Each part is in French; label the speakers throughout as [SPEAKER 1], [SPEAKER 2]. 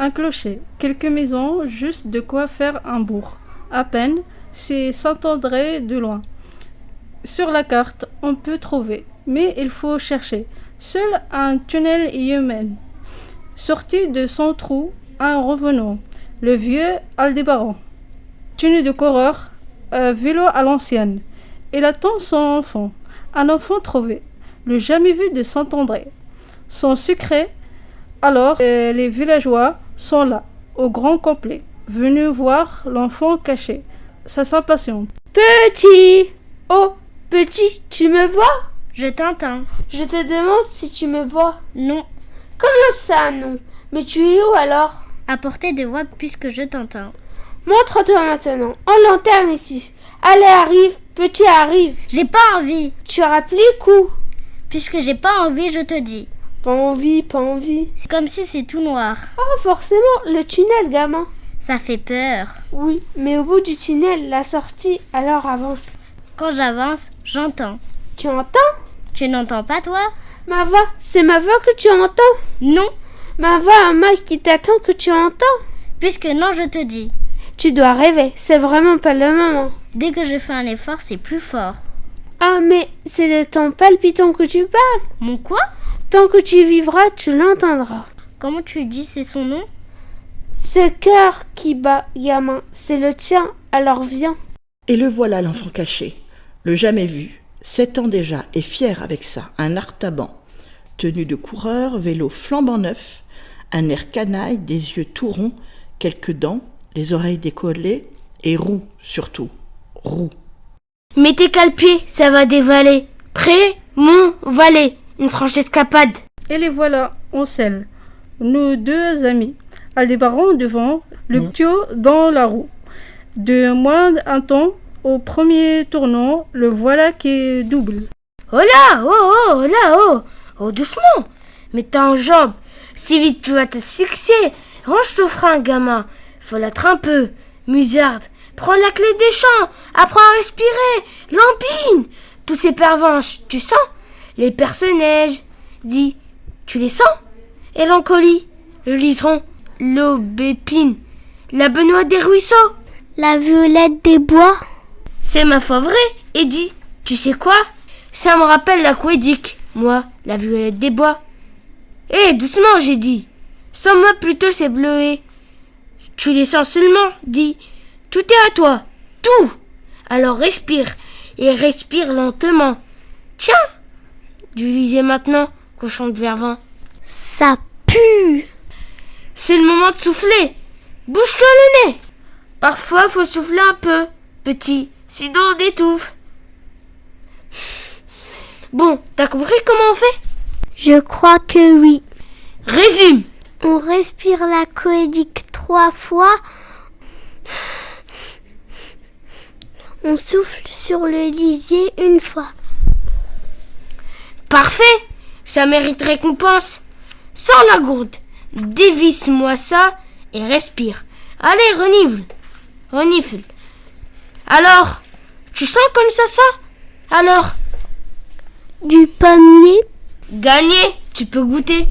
[SPEAKER 1] un clocher, quelques maisons, juste de quoi faire un bourg. À peine, c'est Saint-André de loin. Sur la carte, on peut trouver, mais il faut chercher. Seul un tunnel y mène. Sorti de son trou, un revenant, le vieux Aldébaran. Tenue de coureur, vélo à l'ancienne. Il attend son enfant, un enfant trouvé, le jamais vu de Saint-André. Son secret, alors les villageois sont là, au grand complet, venus voir l'enfant caché. Ça s'impatiente.
[SPEAKER 2] Petit! Oh, petit, tu me vois?
[SPEAKER 3] Je t'entends.
[SPEAKER 2] Je te demande si tu me vois.
[SPEAKER 3] Non.
[SPEAKER 2] Comment ça, non? Mais tu es où alors?
[SPEAKER 3] À portée de voix puisque je t'entends.
[SPEAKER 2] Montre-toi maintenant, en lanterne ici. Allez, arrive, petit, arrive.
[SPEAKER 3] J'ai pas envie.
[SPEAKER 2] Tu rappliques ou?
[SPEAKER 3] Puisque j'ai pas envie, je te dis.
[SPEAKER 2] Pas envie, pas envie.
[SPEAKER 3] C'est comme si c'est tout noir.
[SPEAKER 2] Oh, forcément, le tunnel, gamin.
[SPEAKER 3] Ça fait peur.
[SPEAKER 2] Oui, mais au bout du tunnel, la sortie, alors avance.
[SPEAKER 3] Quand j'avance, j'entends.
[SPEAKER 2] Tu entends?
[SPEAKER 3] Tu n'entends pas, toi?
[SPEAKER 2] Ma voix, c'est ma voix que tu entends?
[SPEAKER 3] Non.
[SPEAKER 2] Ma voix, un mec qui t'attend que tu entends?
[SPEAKER 3] Puisque non, je te dis.
[SPEAKER 2] Tu dois rêver, c'est vraiment pas le moment.
[SPEAKER 3] Dès que je fais un effort, c'est plus fort.
[SPEAKER 2] Ah, mais c'est de ton palpitant que tu parles.
[SPEAKER 3] Mon quoi?
[SPEAKER 2] Tant que tu vivras, tu l'entendras.
[SPEAKER 3] Comment tu dis c'est son nom?
[SPEAKER 2] Ce cœur qui bat, gamin, c'est le tien, alors viens.
[SPEAKER 4] Et le voilà l'enfant caché, le jamais vu, 7 ans déjà, et fier avec ça, un artaban, tenue de coureur, vélo flambant neuf, un air canaille, des yeux tout ronds, quelques dents, les oreilles décollées, et roux surtout, roux.
[SPEAKER 2] Mettez calpier, ça va dévaler. Prêt, mon valet, une franche escapade.
[SPEAKER 1] Et les voilà, on selle. Nos deux amis. Aldébaran devant, le ptio dans la roue. De moins un temps, au premier tournant, le voilà qui double.
[SPEAKER 2] Oh là, oh là, oh, doucement. Mets ta en jambe, si vite tu vas t'asphyxier. Range ton frein, gamin. Faut l'être un peu. Musarde, prends la clé des champs, apprends à respirer. Lampine, tous ces pervenches, tu sens? Les personnages, dis, tu les sens? Et l'encolie, le liseron, l'aubépine, la benoît des ruisseaux,
[SPEAKER 3] La violette des bois.
[SPEAKER 2] c'est ma foi vrai. Et dis, tu sais quoi? Ça me rappelle la couédique, moi, la violette des bois. Eh, doucement, j'ai dit. Sens-moi plutôt ces bleuets. Tu les sens seulement, dis. Tout est à toi, tout. Alors respire, et respire lentement. Tiens, du lisez maintenant, cochon de vervin.
[SPEAKER 3] Ça pue.
[SPEAKER 2] C'est le moment de souffler. Bouge-toi le nez. Parfois, faut souffler un peu, petit, sinon on étouffe. Bon, t'as compris comment on fait?
[SPEAKER 3] Je crois que oui.
[SPEAKER 2] Résume.
[SPEAKER 3] On respire la coédique 3 fois. On souffle sur le lisier une fois.
[SPEAKER 2] Parfait. Ça mérite récompense. Sans la gourde. Dévisse-moi ça et respire. Allez, renifle. Renifle. Alors, tu sens comme ça? Alors,
[SPEAKER 3] Du pommier.
[SPEAKER 2] gagné, tu peux goûter.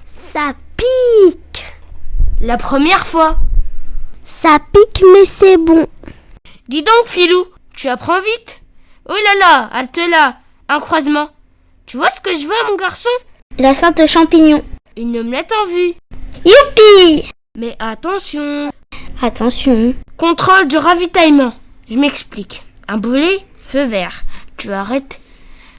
[SPEAKER 3] Ça pique.
[SPEAKER 2] La première fois.
[SPEAKER 3] Ça pique mais c'est bon.
[SPEAKER 2] Dis donc, Filou, tu apprends vite. Oh là là, halte là, un croisement. Tu vois ce que je veux, mon garçon?
[SPEAKER 3] La sainte champignon.
[SPEAKER 2] Une omelette en vue.
[SPEAKER 3] Youpi.
[SPEAKER 2] Mais attention.
[SPEAKER 3] Attention.
[SPEAKER 2] Contrôle du ravitaillement. Je m'explique. Un boulet, feu vert. Tu arrêtes.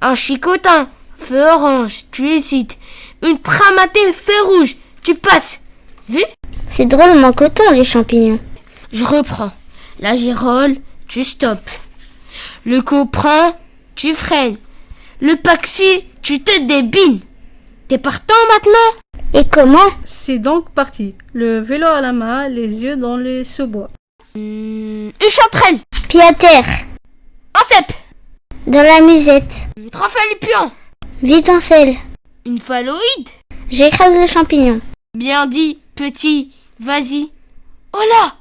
[SPEAKER 2] Un chicotin, feu orange. Tu hésites. Une tramatée, feu rouge. Tu passes. Vu?
[SPEAKER 3] C'est drôlement coton les champignons.
[SPEAKER 2] Je reprends. La girole, tu stoppes. Le coprin, tu freines. Le paxi, tu te débines. T'es partant maintenant?
[SPEAKER 3] Et comment?
[SPEAKER 1] C'est donc parti. Le vélo à la main, les yeux dans les sous-bois.
[SPEAKER 2] Une chanterelle.
[SPEAKER 3] Pied à terre.
[SPEAKER 2] Un cep.
[SPEAKER 3] Dans la musette.
[SPEAKER 2] Une trafalupion.
[SPEAKER 3] Vite en selle.
[SPEAKER 2] Une phalloïde.
[SPEAKER 3] J'écrase le champignon.
[SPEAKER 2] Bien dit, petit. Vas-y. Oh là!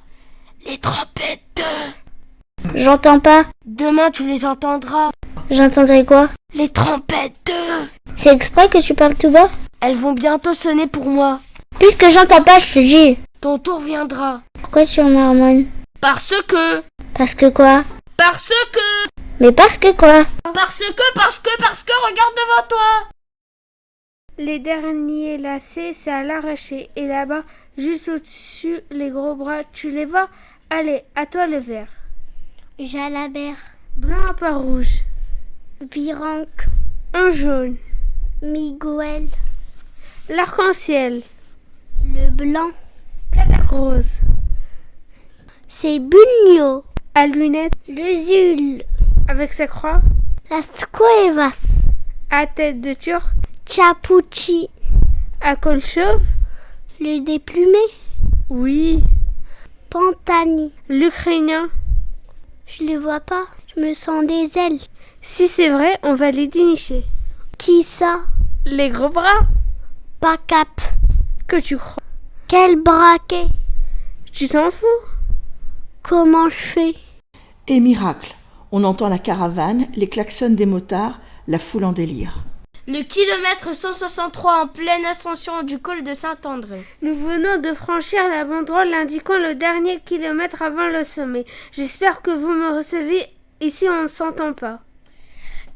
[SPEAKER 2] Les trompettes de...
[SPEAKER 3] J'entends pas.
[SPEAKER 2] Demain, tu les entendras.
[SPEAKER 3] J'entendrai quoi?
[SPEAKER 2] Les trompettes de...
[SPEAKER 3] C'est exprès que tu parles tout bas?
[SPEAKER 2] Elles vont bientôt sonner pour moi.
[SPEAKER 3] Puisque j'entends pas, je te dis.
[SPEAKER 2] Ton tour viendra.
[SPEAKER 3] Pourquoi tu marmonnes?
[SPEAKER 2] Parce que.
[SPEAKER 3] Parce que quoi?
[SPEAKER 2] Parce que.
[SPEAKER 3] Mais parce que quoi?
[SPEAKER 2] Parce que, regarde devant toi.
[SPEAKER 5] Les derniers lacets, c'est à l'arracher. Et là-bas, juste au-dessus, les gros bras, tu les vois? Allez, à toi le vert.
[SPEAKER 3] Jalabert.
[SPEAKER 5] Blanc à pas rouge.
[SPEAKER 3] Virenque.
[SPEAKER 5] Un jaune.
[SPEAKER 3] Miguel.
[SPEAKER 5] L'arc-en-ciel.
[SPEAKER 3] Le blanc.
[SPEAKER 5] Rose.
[SPEAKER 3] C'est Bunyo.
[SPEAKER 5] À lunettes.
[SPEAKER 3] Le Zul.
[SPEAKER 5] Avec sa croix.
[SPEAKER 3] Las Cuevas.
[SPEAKER 5] À tête de turc.
[SPEAKER 3] Chapuchi.
[SPEAKER 5] À col chauve.
[SPEAKER 3] Le déplumé.
[SPEAKER 5] Oui.
[SPEAKER 3] Pantani.
[SPEAKER 5] L'Ukrainien.
[SPEAKER 3] Je le vois pas. Je me sens des ailes.
[SPEAKER 5] Si c'est vrai, on va les dénicher.
[SPEAKER 3] Qui ça?
[SPEAKER 5] Les gros bras.
[SPEAKER 3] Pas cap.
[SPEAKER 5] Que tu crois?
[SPEAKER 3] Quel braquet?
[SPEAKER 5] Tu t'en fous?
[SPEAKER 3] Comment je fais?
[SPEAKER 4] Et miracle, on entend la caravane, les klaxons des motards, la foule en délire.
[SPEAKER 2] Le kilomètre 163 en pleine ascension du col de Saint-André.
[SPEAKER 5] Nous venons de franchir la banderole indiquant le dernier kilomètre avant le sommet. J'espère que vous me recevez. Ici, on ne s'entend pas.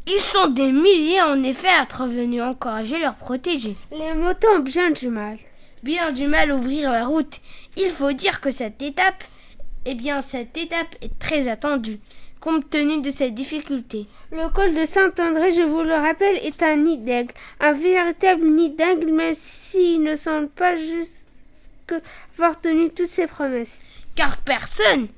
[SPEAKER 2] Ils sont des milliers en effet à être venus encourager leurs protégés.
[SPEAKER 5] Les motos ont bien du mal.
[SPEAKER 2] Bien du mal à ouvrir la route. Il faut dire que cette étape est très attendue, compte tenu de cette difficulté.
[SPEAKER 5] Le col de Saint-André, je vous le rappelle, est un nid d'aigle. Un véritable nid d'aigle, même s'il ne semble pas juste avoir tenu toutes ses promesses.
[SPEAKER 2] Car personne,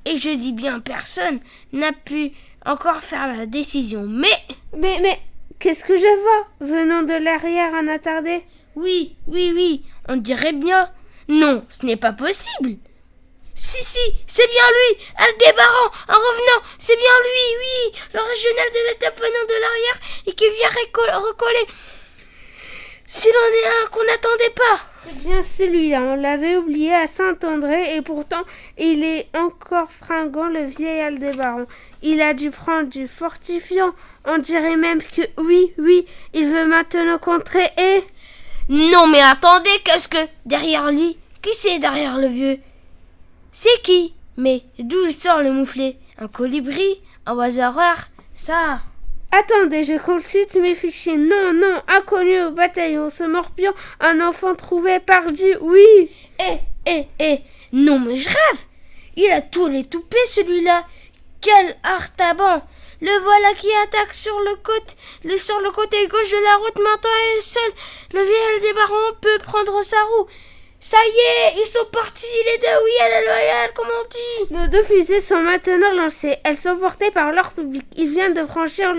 [SPEAKER 2] et je dis bien personne, n'a pu encore faire la décision.
[SPEAKER 5] Mais, qu'est-ce que je vois venant de l'arrière un attardé?
[SPEAKER 2] Oui, on dirait bien. Non, ce n'est pas possible. Si, c'est bien lui, Aldébaran, en revenant, c'est bien lui, oui, le régional de l'étape venant de l'arrière et qui vient recoller. S'il en est un qu'on n'attendait pas.
[SPEAKER 5] C'est bien celui-là, on l'avait oublié à Saint-André et pourtant il est encore fringant, le vieil Aldébaran. Il a dû prendre du fortifiant, on dirait même que oui, il veut maintenant contrer et...
[SPEAKER 2] Non mais attendez, qu'est-ce que... Derrière lui, qui c'est derrière le vieux? C'est qui? Mais d'où il sort le mouflet? Un colibri? Un hasardeur? Ça...
[SPEAKER 5] Attendez, je consulte mes fichiers. Non, inconnu au bataillon, ce morpion, un enfant trouvé pardi, oui.
[SPEAKER 2] Non mais je rêve. Il a tous les toupets celui-là. Quel artaban. Le voilà qui attaque sur le côté gauche de la route. Maintenant il est seul. Le vieil Aldébaran peut prendre sa roue. Ça y est, ils sont partis, les deux, oui, à la loyale, comme on dit.
[SPEAKER 5] Nos deux fusées sont maintenant lancées. Elles sont portées par leur public. Ils viennent de franchir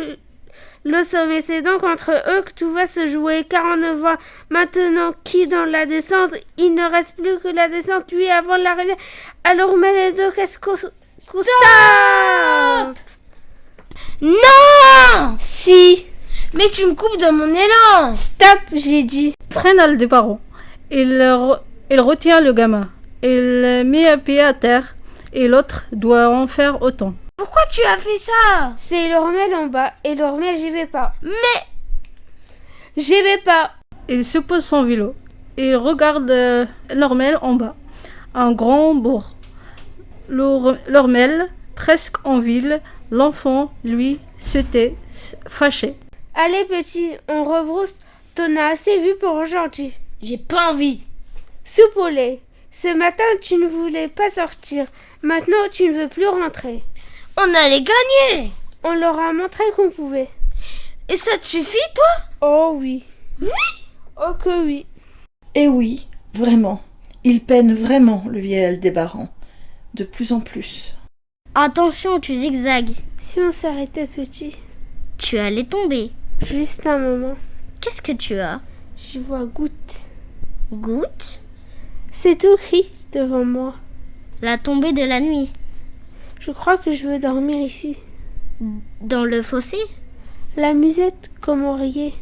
[SPEAKER 5] le sommet. C'est donc entre eux que tout va se jouer, car on ne voit maintenant qui dans la descente. Il ne reste plus que la descente, oui, avant l'arrivée. Alors, mais les deux, qu'est-ce qu'on... Stop!
[SPEAKER 2] Non!
[SPEAKER 5] Si.
[SPEAKER 2] Mais tu me coupes de mon élan.
[SPEAKER 5] Stop, j'ai dit.
[SPEAKER 1] Freine Aldébaran. Il retient le gamin. Il met un pied à terre et l'autre doit en faire autant.
[SPEAKER 2] Pourquoi tu as fait ça?
[SPEAKER 5] C'est Lormel en bas et Lormel, j'y vais pas.
[SPEAKER 2] Mais...
[SPEAKER 5] J'y vais pas.
[SPEAKER 1] Il se pose son vélo. Il regarde Lormel en bas. Un grand bourg. Lormel, presque en ville. L'enfant, lui, se tait, fâché.
[SPEAKER 5] Allez petit, on rebrousse. T'en as assez vu pour aujourd'hui.
[SPEAKER 2] J'ai pas envie.
[SPEAKER 5] Soupe au lait. Ce matin, tu ne voulais pas sortir. Maintenant, tu ne veux plus rentrer.
[SPEAKER 2] On allait gagner.
[SPEAKER 5] On leur a montré qu'on pouvait.
[SPEAKER 2] Et ça te suffit, toi?
[SPEAKER 5] Oh oui.
[SPEAKER 2] Oui?
[SPEAKER 5] Oh que oui.
[SPEAKER 4] Et oui, vraiment, il peine vraiment, le vieil Aldébaran, de plus en plus.
[SPEAKER 3] Attention, tu zigzags.
[SPEAKER 5] Si on s'arrêtait petit.
[SPEAKER 3] Tu allais tomber.
[SPEAKER 5] Juste un moment.
[SPEAKER 3] Qu'est-ce que tu as?
[SPEAKER 5] Je vois goutte.
[SPEAKER 3] Goutte?
[SPEAKER 5] C'est tout gris devant moi.
[SPEAKER 3] La tombée de la nuit.
[SPEAKER 5] Je crois que je veux dormir ici.
[SPEAKER 3] Dans le fossé?
[SPEAKER 5] La musette, comme on riait.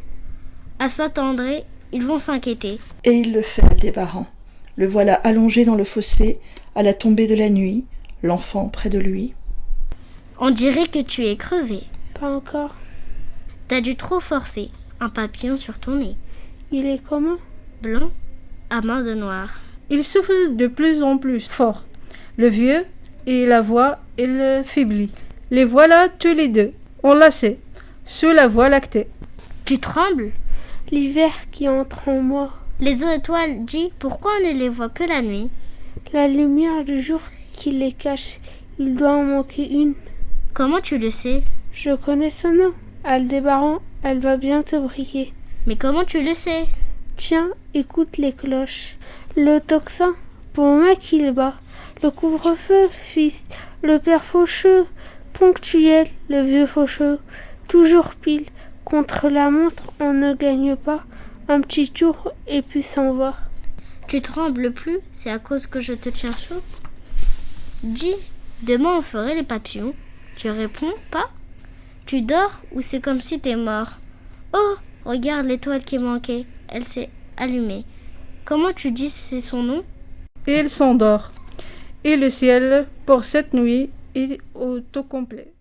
[SPEAKER 3] À Saint-André, ils vont s'inquiéter.
[SPEAKER 4] Et il le fait, Aldébaran. Le voilà allongé dans le fossé, à la tombée de la nuit, l'enfant près de lui.
[SPEAKER 3] On dirait que tu es crevé.
[SPEAKER 5] Pas encore.
[SPEAKER 3] T'as dû trop forcer. Un papillon sur ton nez.
[SPEAKER 5] Il est comment?
[SPEAKER 3] Blanc, à main de noir.
[SPEAKER 1] Il souffle de plus en plus fort. Le vieux et la voix, il faiblit. Les voilà tous les deux, enlacés, sous la voie lactée.
[SPEAKER 3] Tu trembles?
[SPEAKER 5] L'hiver qui entre en moi.
[SPEAKER 3] Les étoiles, dis, pourquoi on ne les voit que la nuit?
[SPEAKER 5] La lumière du jour qui les cache. Il doit en manquer une.
[SPEAKER 3] Comment tu le sais?
[SPEAKER 5] Je connais son nom. Aldébaran, elle va bientôt briller.
[SPEAKER 3] Mais comment tu le sais?
[SPEAKER 5] Tiens, écoute les cloches. Le tocsin, pour moi qu'il bat. Le couvre-feu, fils. Le père Faucheux, ponctuel. Le vieux Faucheux, toujours pile. Contre la montre, on ne gagne pas. Un petit tour et puis s'en va.
[SPEAKER 3] Tu trembles plus? C'est à cause que je te tiens chaud? Dis, demain on ferait les papillons. Tu réponds pas? Tu dors ou c'est comme si t'es mort? Oh, regarde l'étoile qui manquait. Elle s'est allumée. Comment tu dis c'est son nom?
[SPEAKER 1] Et il s'endort. Et le ciel, pour cette nuit, est au tout complet.